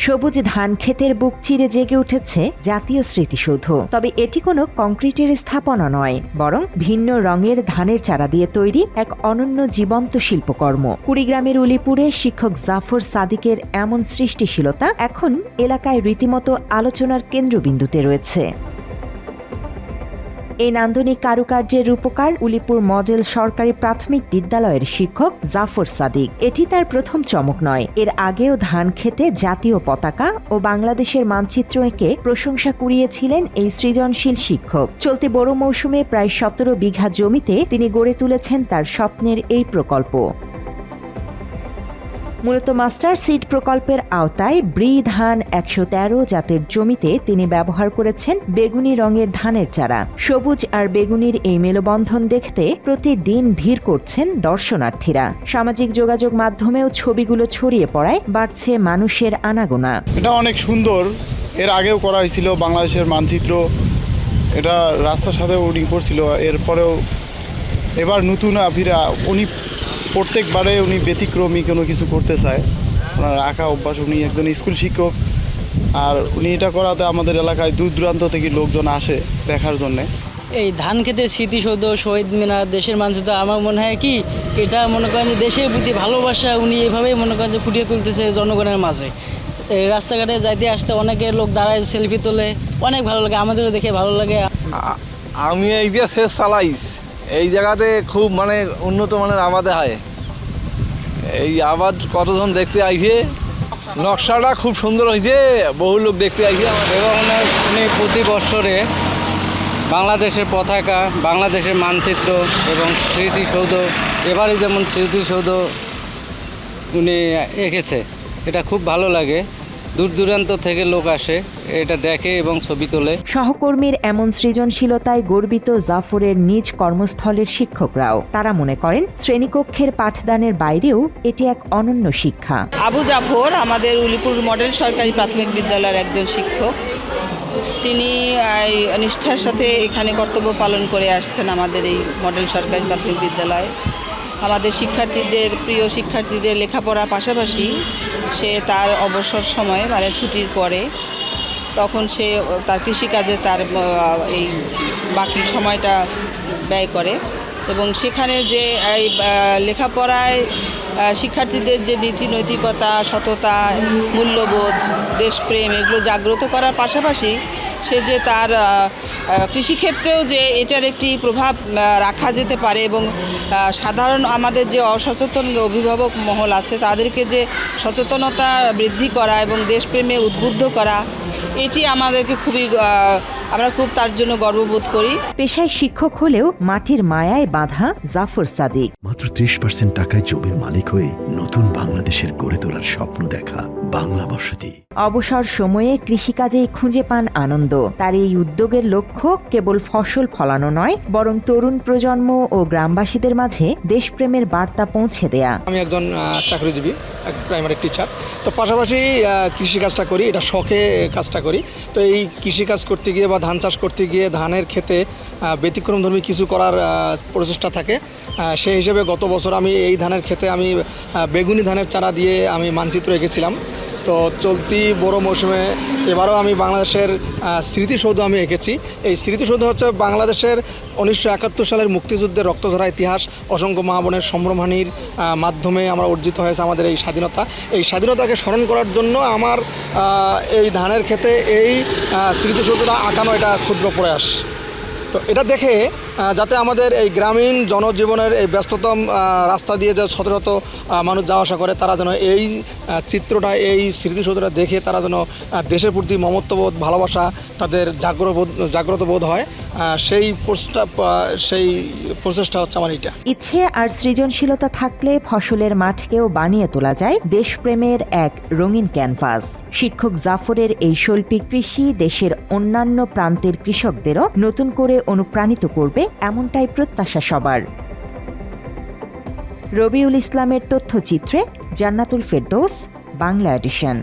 সবুজ ধান ক্ষেতের বুক চিরে জেগে উঠেছে জাতীয় স্মৃতিসৌধ। তবে এটি কোনো কংক্রিটের স্থাপনা নয়, বরং ভিন্ন রঙের ধানের চারা দিয়ে তৈরি এক অনন্য জীবন্ত শিল্পকর্ম। কুড়িগ্রামের উলিপুরে শিক্ষক জাফর সাদিকের এমন সৃষ্টিশীলতা এখন এলাকায় রীতিমতো আলোচনার কেন্দ্রবিন্দুতে রয়েছে। এই নান্দনিক কারুকার্যের রূপকার উলিপুর মডেল সরকারি প্রাথমিক বিদ্যালয়ের শিক্ষক জাফর সাদিক। এটি তার প্রথম চমক নয়, এর আগেও ধান খেতে জাতীয় পতাকা ও বাংলাদেশের মানচিত্র এঁকে প্রশংসা কুড়িয়েছিলেন এই সৃজনশীল শিক্ষক। চলতি বোরো মৌসুমে প্রায় 17 বিঘা জমিতে তিনি গড়ে তুলেছেন তার স্বপ্নের এই প্রকল্প। মূলত মাস্টার সিড প্রকল্পের আওতায় ব্রি ধান 113 জাতের জমিতে তিনি ব্যবহার করেছেন বেগুনি রঙের ধানের চারা। সবুজ আর বেগুনির এই মেলবন্ধন দেখতে প্রতিদিন ভিড় করছেন দর্শনার্থীরা। সামাজিক যোগাযোগ মাধ্যমেও ছবিগুলো ছড়িয়ে পড়ায় বাড়ছে মানুষের আনাগোনা। এটা অনেক সুন্দর, এর আগেও করা হয়েছিল বাংলাদেশের মানচিত্র, এটা রাস্তার সাথে উনি করছিল। এরপরেও এবার নতুন আভিরা উনি প্রত্যেকবারে উনি ব্যতিক্রমী কোনো কিছু করতে চায়। ওনার আঁকা অভ্যাস, উনি একজন স্কুল শিক্ষক, আর উনি এটা করাতে আমাদের এলাকায় দূর দূরান্ত থেকে লোকজন আসে দেখার জন্যে। এই ধান খেতে স্মৃতিসৌধ, শহীদ মিনার, দেশের মানচিত্র, আমার মনে হয় কি এটা মনে করেন যে দেশের প্রতি ভালোবাসা উনি এভাবেই মনে করেন যে ফুটিয়ে তুলতেছে জনগণের মাঝে। এই রাস্তাঘাটে যাইতে আসতে অনেকের লোক দাঁড়ায় সেলফি তোলে, অনেক ভালো লাগে, আমাদেরও দেখে ভালো লাগে। আমি এই যে শেষ চালাইস, এই জায়গাতে খুব উন্নত মানের আবাদে হয়। এই আবাদ কতজন দেখতে আইছে, নকশাটা খুব সুন্দর হয়েছে, বহু লোক দেখতে আইছে। এবং উনি প্রতি বছরে বাংলাদেশের পতাকা, বাংলাদেশের মানচিত্র এবং স্মৃতিসৌধ, এবারে যেমন স্মৃতিসৌধ উনি এঁকেছে, এটা খুব ভালো লাগে। দূর দূরান্ত থেকে লোক আসে, এটা দেখে এবং ছবি তোলে। সহকর্মীর এমন সৃজনশীলতায় গর্বিত জাফরের নিজ কর্মস্থলের শিক্ষকরাও। তারা মনে করেন শ্রেণীকক্ষের পাঠদানের বাইরেও এটি এক অনন্য শিক্ষা। আবু জাফর আমাদের উলিপুর মডেল সরকারি প্রাথমিক বিদ্যালয়ের একজন শিক্ষক। তিনি নিষ্ঠার সাথে এখানে কর্তব্য পালন করে আসছেন আমাদের এই মডেল সরকারি প্রাথমিক বিদ্যালয়ে। আমাদের শিক্ষার্থীদের, প্রিয় শিক্ষার্থীদের লেখাপড়ার পাশাপাশি সে তার অবসর সময়ে ছুটির পরে তখন সে তার কৃষিকাজে তার এই বাকি সময়টা ব্যয় করে এবং সেখানে যে এই লেখাপড়ায় শিক্ষার্থীদের যে নীতি নৈতিকতা, সততা, মূল্যবোধ, দেশপ্রেম এগুলো জাগ্রত করার পাশাপাশি সে যে তার কৃষিক্ষেত্রেও যে এটার একটি প্রভাব রাখা যেতে পারে এবং সাধারণ আমাদের যে অসচেতন অভিভাবক মহল আছে তাদেরকে যে সচেতনতা বৃদ্ধি করা এবং দেশপ্রেমে উদ্বুদ্ধ করা, এটি আমাদেরকে আমরা খুব তার জন্য গর্ববোধ করি। পেশায় শিক্ষক হলেও মাটির মায়ায় বাঁধা জাফর সাদিক মাত্র 30% টাকায় জমির মালিক হয়ে নতুন বাংলাদেশের গড়ে তোলার স্বপ্ন দেখা বাংলা বসতি। অবসর সময়ে কৃষিকাজেই খুঁজে পান আনন্দ। তার এই উদ্যোগের লক্ষ্য কেবল ফসল ফলানো নয়, বরং তরুণ প্রজন্ম ও গ্রামবাসীদের মাঝে দেশপ্রেমের বার্তা পৌঁছে দেয়া। আমি একজন চাকরিজীবী, প্রাইমারি টিচার, তো পাশাপাশি কৃষিকাজটা করি, এটা শখে কাজটা করি। তো এই কৃষিকাজ করতে গিয়ে বা ধান চাষ করতে গিয়ে ধানের ক্ষেতে ব্যতিক্রমধর্মী কিছু করার প্রচেষ্টা থাকে। সেই হিসেবে গত বছর আমি এই ধানের ক্ষেতে আমি বেগুনি ধানের চারা দিয়ে আমি মানচিত্র এঁকেছিলাম। তো চলতি বড় মৌসুমে এবারও আমি বাংলাদেশের স্মৃতিসৌধ আমি এঁকেছি। এই স্মৃতিসৌধ হচ্ছে বাংলাদেশের 1971 সালের মুক্তিযুদ্ধের রক্তঝরা ইতিহাস, অসংখ্য মা বোনের সম্ভ্রমহানির মাধ্যমে আমরা অর্জিত হয়েছে আমাদের এই স্বাধীনতা। এই স্বাধীনতাকে স্মরণ করার জন্য আমার এই ধানের ক্ষেতে এই স্মৃতিসৌধটা আঁকানো, এটা ক্ষুদ্র প্রয়াস। তো এটা দেখে যাতে আমাদের এই গ্রামীণ জনজীবনের এই ব্যস্ততম রাস্তা দিয়ে যে শত শত মানুষ যাওয়া আসা করে, তারা যেন এই চিত্রটা, এই স্মৃতিসৌধটা দেখে তারা যেন দেশের প্রতি মমত্ববোধ, ভালোবাসা তাদের জাগ্রত বোধ হয়, সেই প্রচেষ্টা হচ্ছে আমার এটা। ইচ্ছে আর সৃজনশীলতা থাকলে ফসলের মাঠকেও বানিয়ে তোলা যায় দেশপ্রেমের এক রঙিন ক্যানভাস। শিক্ষক জাফরের এই শৈল্পিক কৃষি দেশের অন্যান্য প্রান্তের কৃষকদেরও নতুন করে অনুপ্রাণিত করবে, এমনটাই প্রত্যাশা সবার। রবিউল ইসলামের তথ্যচিত্রে জান্নাতুল ফেরদৌস, বাংলা এডিশন।